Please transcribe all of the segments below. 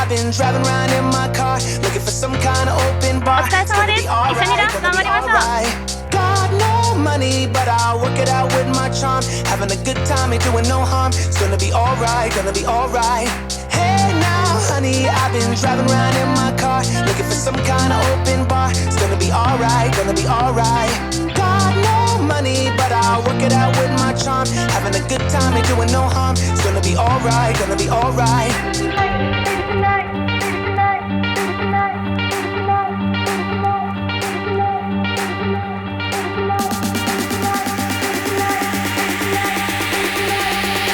I've been driving around in my car, looking for some kind of open bar. お疲れ様です。一緒にダンス頑張りましょう。 Got no money, but I'll work it out with my charm. Having a good time, ain't doing no harm. It's gonna be alright, gonna be alright. Hey now, honey, I've been driving around in my car, looking for some kind of open bar. It's gonna be alright, gonna be alright. Got no money, but I'll work it out with my charm. Having a good time, ain't doing no harm. It's gonna be alright, gonna be alright. Having a good time, ain't doing no harm. It's gonna be alright, gonna be alright.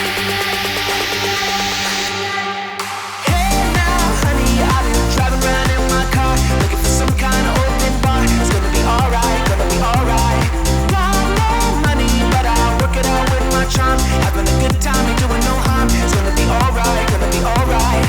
Hey now, honey, I've been driving around in my car, looking for some kind of open bar. It's gonna be alright, gonna be alright. Got no money, but I'll work it out with my charm. Having a good time, ain't doing no harm. It's gonna be alright, gonna be alright.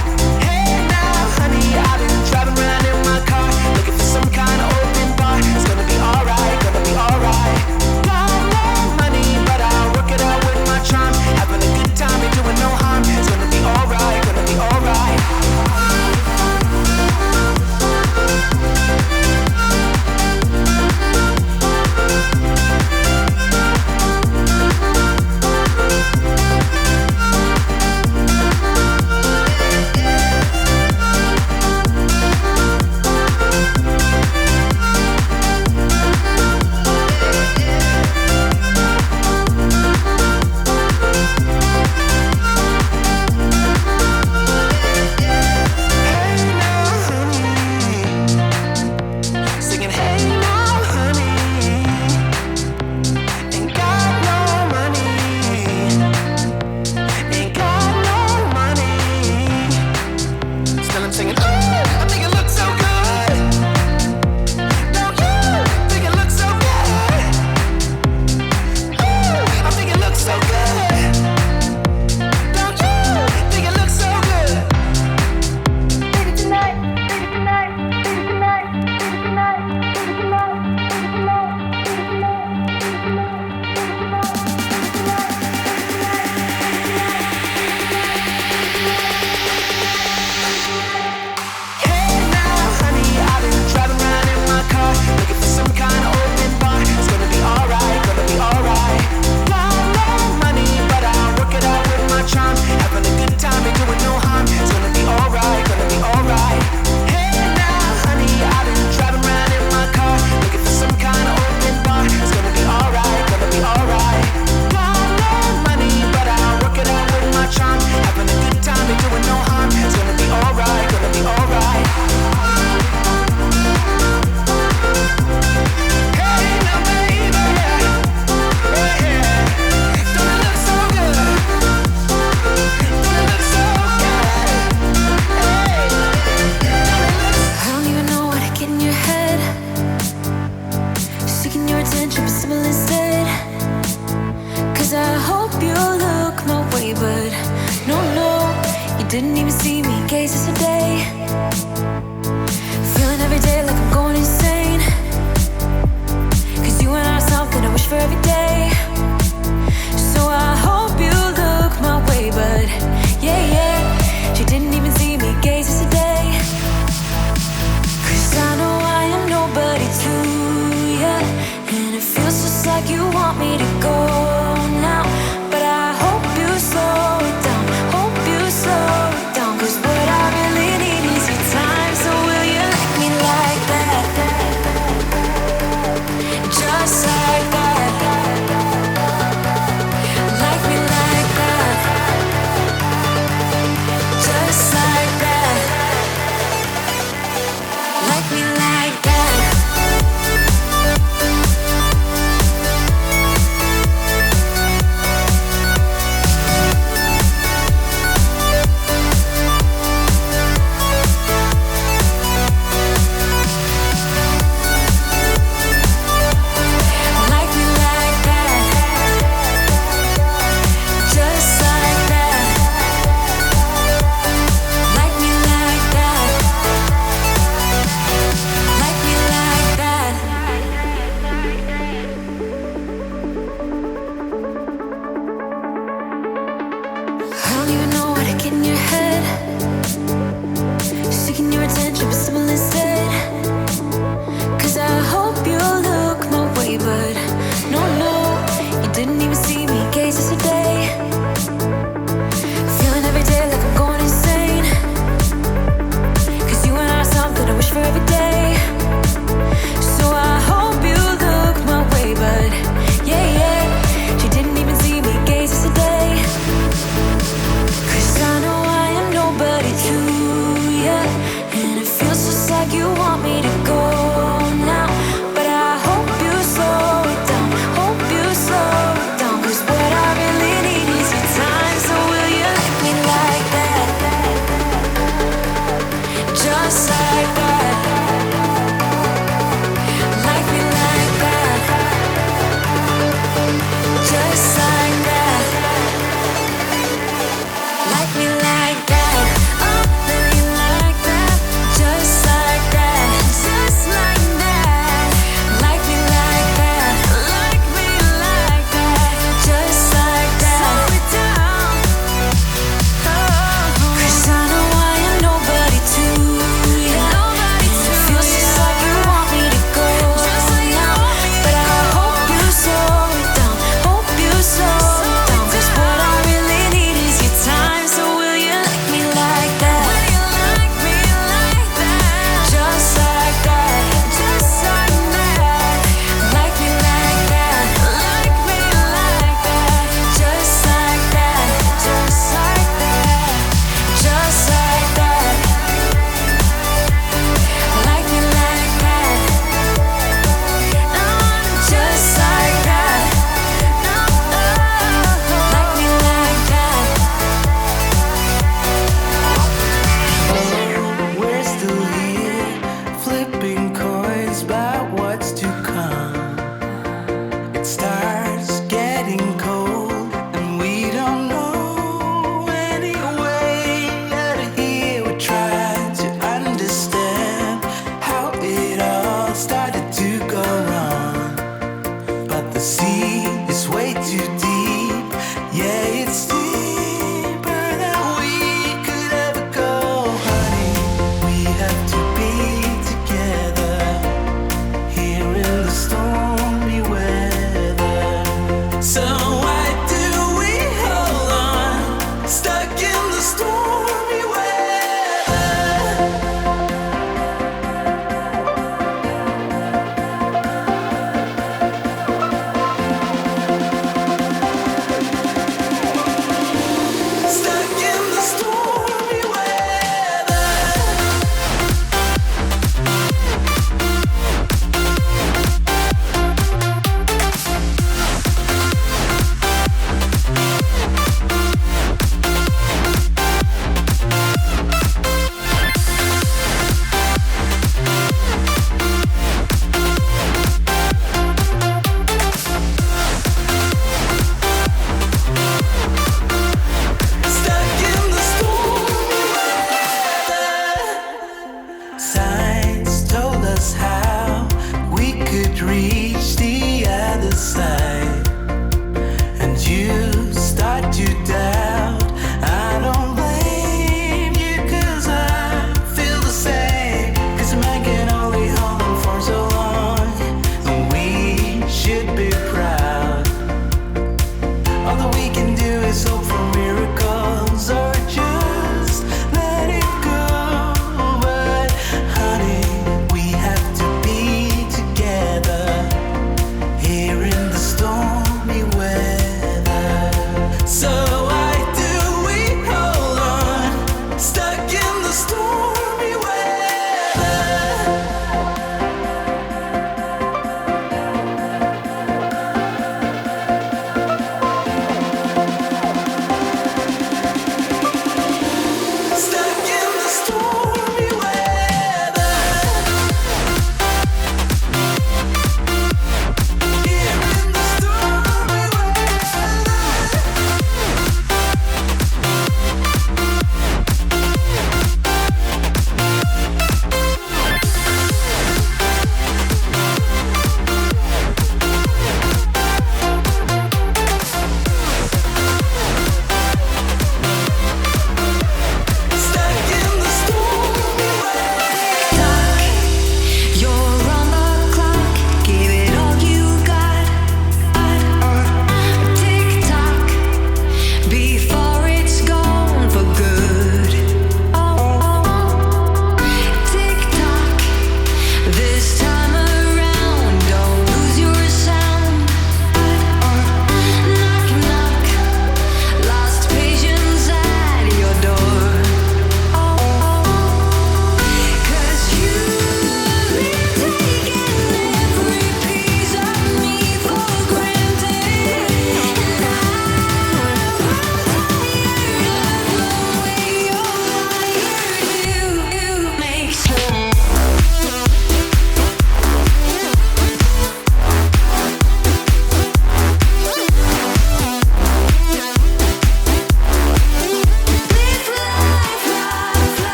Didn't even see me gaze yesterday. Feeling every day like I'm going insane. Cause you and I are something I wish for every day. So I hope you look my way, but yeah, yeah. She didn't even see me gaze yesterday. Cause I know I am nobody to ya, and it feels just like you want me to go now. But I hope you slow it down, hope you slow it down. Cause what I really need is your time. So will you like me like that? Just like that.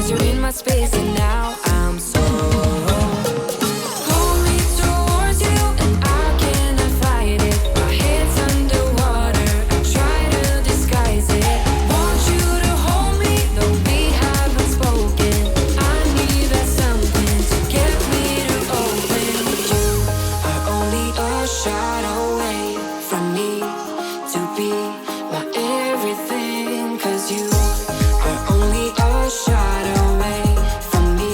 'cause you're in my space and now I'm so pull me towards you and I cannot fight it. My head's underwater, I try to disguise it. Want you to hold me, though we haven't spoken. I need that something to get me to open. You are only a shot away from me to be my everything, 'cause you are only a shot away from me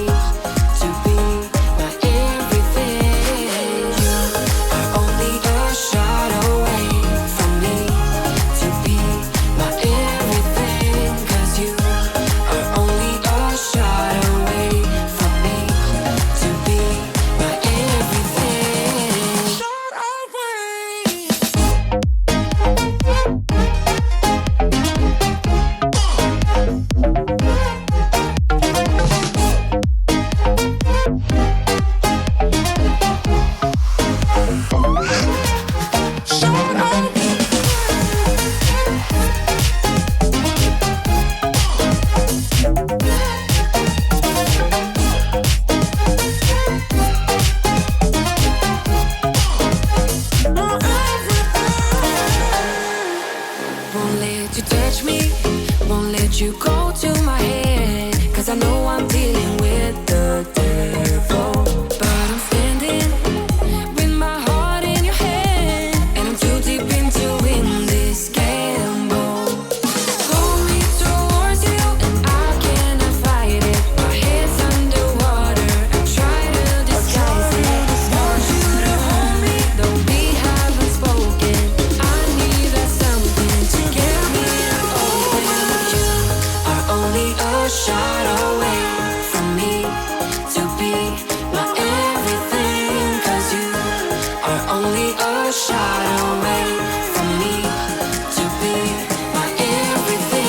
to be my everything. You are only a shot away from me to be my everything, 'cause you are only a shot away from me to be my everything. Shot away. Won't let you touch me, won't let you go to my head, 'cause I know I'm dealing with the devil. But I'm standing with my heart in your hand, and I'm too deep into in this gamble. Pull me towards you and I cannot fight it. My head's underwater, I try to disguise it. Want you to hold me, though we haven't spoken. I need that something to get me to open. You are only a shot away from me to be my everything, 'cause you are only a shot away from me to be my everything.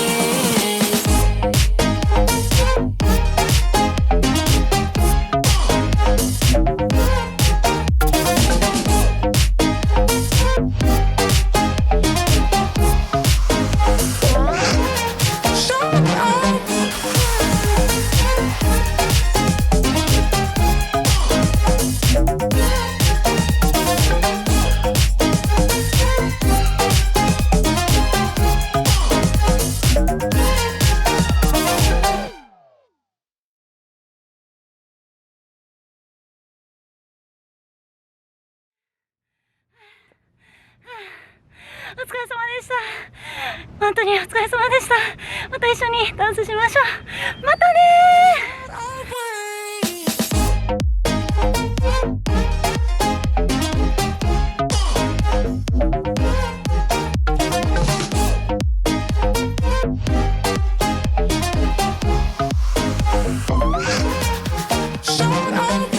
お疲れ様でした。本当にお疲れ様でした。また一緒にダンスしましょう。またねー。